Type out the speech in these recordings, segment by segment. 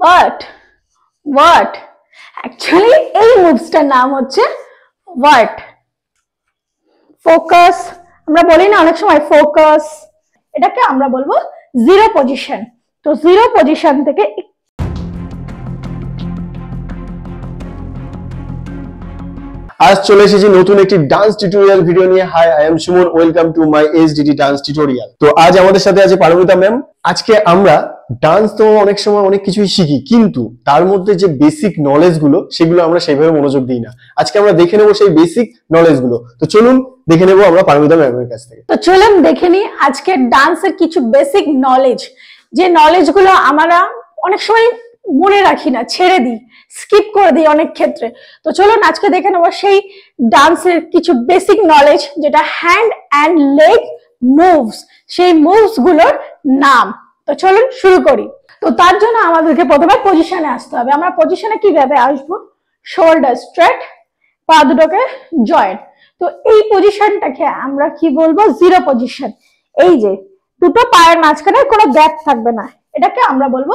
what what actually এই মুভসটার নাম হচ্ছে what। ফোকাস আমরা বলি না অনেক সময় ফোকাস, এটাকে আমরা বলবো জিরো পজিশন। তো জিরো পজিশন থেকে আজ চলে এসেছি নতুন একটি ডান্স টিউটোরিয়াল ভিডিও নিয়ে। Hi, I am Suman, welcome to my HDD dance tutorial. তো আজ আমাদের সাথে আছে পারমিতা ম্যাম। আজকে আমরা ডান্স তো অনেক সময় অনেক কিছুই শিখি, কিন্তু তার মধ্যে যে বেসিক নলেজ গুলো সেগুলো আমরা সেইভাবে মনোযোগ দিই না। আজকে আমরা দেখে নেবো সেই বেসিক নলেজ গুলো। তো চলুন দেখে নেবো আমরা পারমিতা ম্যামের কাছ থেকে। তো চলুন দেখে নিই আজকে ডান্সের কিছু বেসিক নলেজ, যে নলেজ গুলো আমরা অনেক সময় মনে রাখি না, ছেড়ে দিই, স্কিপ করে দিই অনেক ক্ষেত্রে। তো চলুন আজকে দেখে নেবো সেই ডান্সের কিছু বেসিক নলেজ, যেটা হ্যান্ড অ্যান্ড লেগ মুভস, সেই মুভস গুলোর নাম। তো চলুন শুরু করি। তো তার জন্য আমাদেরকে প্রথমে পজিশনে আসতে হবে। আমরা পজিশনে কিভাবে আসবো? শোল্ডার স্ট্রেট, পা দুটোকে জয়েন্ট। তো এই পজিশনটাকে আমরা কি বলবো? Zero position. এই যে দুটো পায়ের মাঝখানে কোনো গ্যাপ থাকবে না, এটাকে আমরা বলবো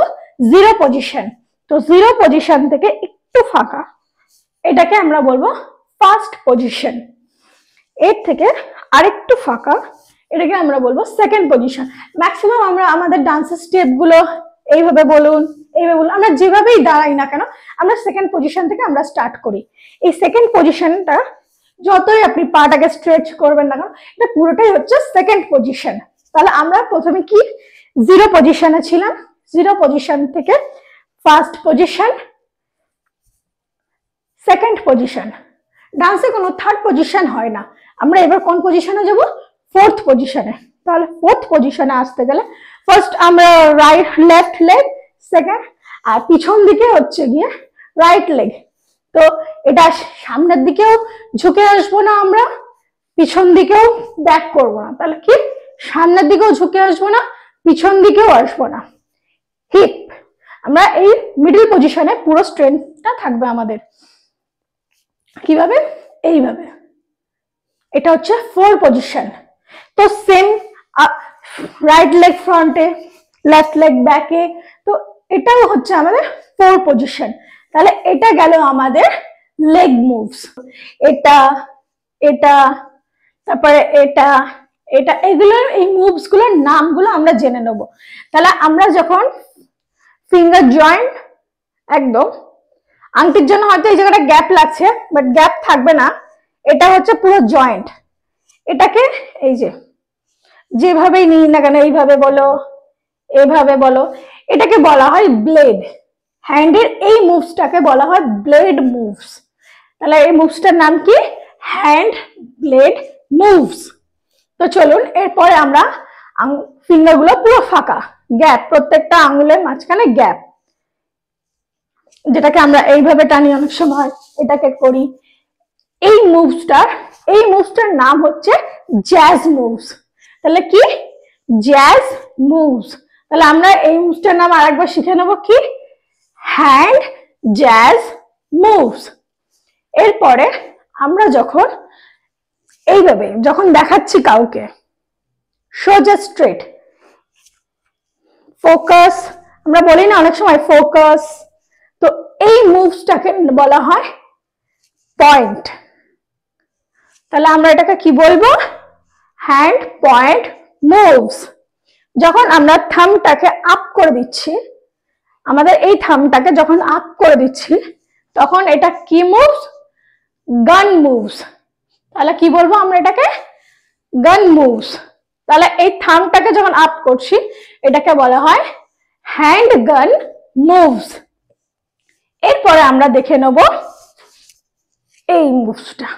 জিরো পজিশন। তো জিরো পজিশন থেকে একটু ফাঁকা, এটাকে আমরা বলবো ফার্স্ট পজিশন। এর থেকে আরেকটু ফাঁকা, এটাকে আমরা বলবো সেকেন্ড পজিশন। ম্যাক্সিমাম আমরা আমাদের ডান্সের স্টেপ গুলো এইভাবে বলুন, এইভাবে বলুন, আমরা যেভাবেই দাঁড়াই না কেন, আমরা সেকেন্ড পজিশন থেকে আমরা স্টার্ট করি। এই সেকেন্ড পজিশনটা যতই আপনি পাটাকে স্ট্রেচ করবেন না কেন, এটা পুরোটাই হচ্ছে সেকেন্ড পজিশন। তাহলে আমরা প্রথমে কি জিরো পজিশনে ছিলাম, জিরো পজিশন থেকে ফার্স্ট পজিশন, সেকেন্ড পজিশন। ডান্সে কোনো থার্ড পজিশন হয় না। আমরা এবার কোন পজিশনে যাব? ফোর্থ পজিশনে। তাহলে ফোর্থ পজিশনে আসতে গেলে ফার্স্ট আমরা লেফট লেগ, সেকেন্ড, আর পিছন দিকে হচ্ছে গিয়ে রাইট লেগ। তো এটা সামনের দিকেও ঝুঁকে আসবো না, আমরা পিছন দিকেও ব্যাক করবো না। তাহলে কি সামনের দিকেও ঝুঁকে আসবো না, পিছন দিকেও আসবো না। হিপ, আমরা এই মিডল পজিশনে পুরো স্ট্রেংথটা থাকবে আমাদের। কিভাবে? এইভাবে। এটা হচ্ছে ফোর পজিশন। তো সেম রাইট লেগ ফ্রন্টে, লেফট লেগ ব্যাকে। তো এটাও হচ্ছে আমাদের ফোর পজিশন। তাহলে এটা গেল আমাদের লেগ মুভস। এটা এটা তারপরে এটা এটা, এগুলোর এই মুভস গুলোর নামগুলো আমরা জেনে নেব। তাহলে আমরা যখন ফিঙ্গার জয়েন্ট একদম, আংটির জন্য হয়তো এই জায়গাটা গ্যাপ লাগছে, বাট গ্যাপ থাকবে না, এটা হচ্ছে পুরো জয়েন্ট। এটাকে এই যে যেভাবেই নিই না কেন, এইভাবে বলো, এইভাবে বলো, এটাকে বলা হয় ব্লেড। হ্যান্ডের এই মুভসটাকে বলা হয় ব্লেড মুভস। তাহলে এই মুভসটার নাম কি? Hand blade moves. তো চলুন এরপরে আমরা ফিঙ্গার গুলো পুরো ফাঁকা, গ্যাপ, প্রত্যেকটা আঙুলের মাঝখানে গ্যাপ, যেটাকে আমরা এইভাবে টানি, অনেক সময় এটাকে করি। এই মুভসটার নাম হচ্ছে জ্যাজ মুভস। তাহলে কি? Jazz moves. তাহলে আমরা এই মুভসটার নাম আরেকবার শিখে নেবো, কি? Hand jazz moves. এরপরে আমরা যখন এইভাবে যখন দেখাচ্ছি কাউকে, সোজা স্ট্রেট, ফোকাস আমরা বলি না অনেক সময় ফোকাস। তো এই মুভসটাকে বলা হয় পয়েন্ট। তাহলে আমরা এটাকে কি বলবো? Hand point moves. যখন আমরা থাম্বটাকে আপ করে দিচ্ছি, আমাদের এই থাম্বটাকে যখন আপ করে দিচ্ছি, তখন এটা কি মুভস? গান মুভস। তাহলে কি বলবো আমরা এটাকে? গান মুভস। তাহলে এই থাম্বটাকে যখন আপ করছি, এটাকে বলা হয় হ্যান্ড গান মুভস। এরপরে আমরা দেখে নেব এই মুভসটা।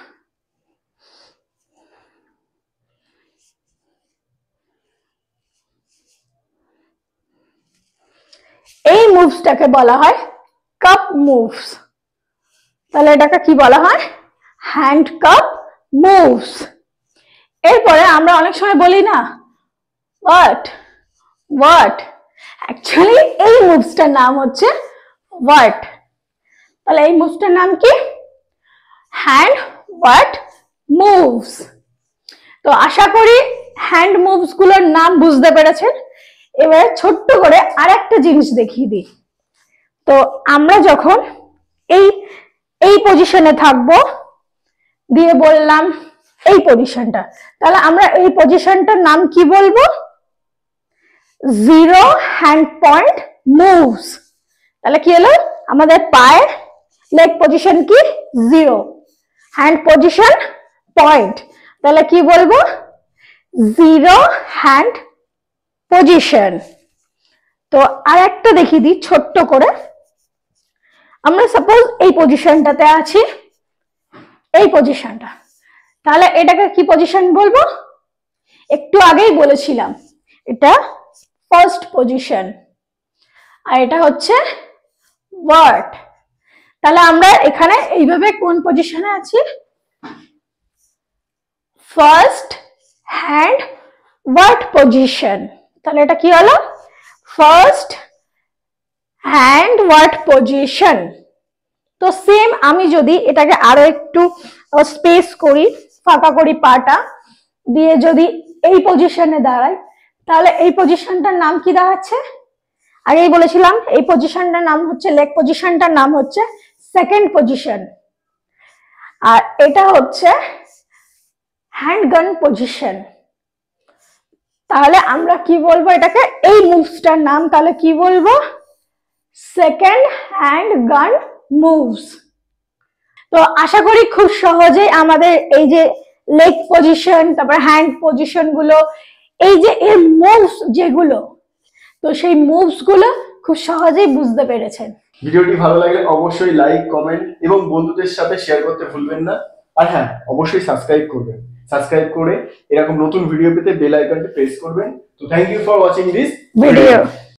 এই মুভসটাকে বলা হয় কাপ মুভস। তাহলে এটাকে কি বলা হয়? Hand cup moves. এরপরে আমরা অনেক সময় বলি না হোয়াট হোয়াট, অ্যাকচুয়ালি এই মুভসটার নাম হচ্ছে হোয়াট। তাহলে এই মুভসটার নাম কি? Hand what moves. তো আশা করি হ্যান্ড মুভস গুলোর নাম বুঝতে পেরেছেন। এবারে ছোট্ট করে আরেকটা জিনিস দেখিয়ে দিই। তো আমরা যখন এই এই পজিশনে থাকবো, দিয়ে বললাম এই পজিশনটা, তাহলে আমরা এই পজিশনটার নাম কি বলবো? Zero hand point moves. তাহলে কি হলো? আমাদের পায়ের লেগ পজিশন কি? জিরো, হ্যান্ড পজিশন পয়েন্ট, তাহলে কি বলবো? Zero hand position. তো আর একটা দেখিয়ে দিই ছোট্ট করে। আমরা সাপোজ এই পজিশনটাতে আছি, এই পজিশনটা, তাহলে এটাকে কি পজিশন বলবো? একটু আগেই বলেছিলাম এটা ফার্স্ট পজিশন, আর এটা হচ্ছে ওয়ার্ড। তাহলে আমরা এখানে এইভাবে কোন পজিশনে আছি? First hand ward position. তাহলে এটা কি হলো? First hand ward position. তো সেম আমি যদি এটাকে আরো একটু স্পেস করি, ফাঁকা করি, পাটা দিয়ে যদি এই পজিশনে দাঁড়াই, তাহলে এই পজিশনটার নাম কি দাঁড়াচ্ছে? আগেই বলেছিলাম এই পজিশনটার নাম হচ্ছে, লেগ পজিশনটার নাম হচ্ছে সেকেন্ড পজিশন, আর এটা হচ্ছে হ্যান্ড গান পজিশন। তাহলে আমরা কি বলবো এটাকে? এই মুভসটার নাম তাহলে কি বলবো? সেকেন্ড হ্যান্ড গান মুভস। তো আশা করি খুব সহজেই আমাদের এই যে লেগ পজিশন, তারপর হ্যান্ড পজিশন গুলো, এই যে এর মুভস যেগুলো, তো সেই মুভস গুলো খুব সহজেই বুঝতে পেরেছেন। ভিডিওটি ভালো লাগলে অবশ্যই লাইক, কমেন্ট এবং বন্ধুদের সাথে শেয়ার করতে ভুলবেন না। আর হ্যাঁ, অবশ্যই সাবস্ক্রাইব করবেন। সাবস্ক্রাইব করে এরকম নতুন ভিডিও পেতে বেল আইকনটি প্রেস করবেন। তো thank you for watching this video.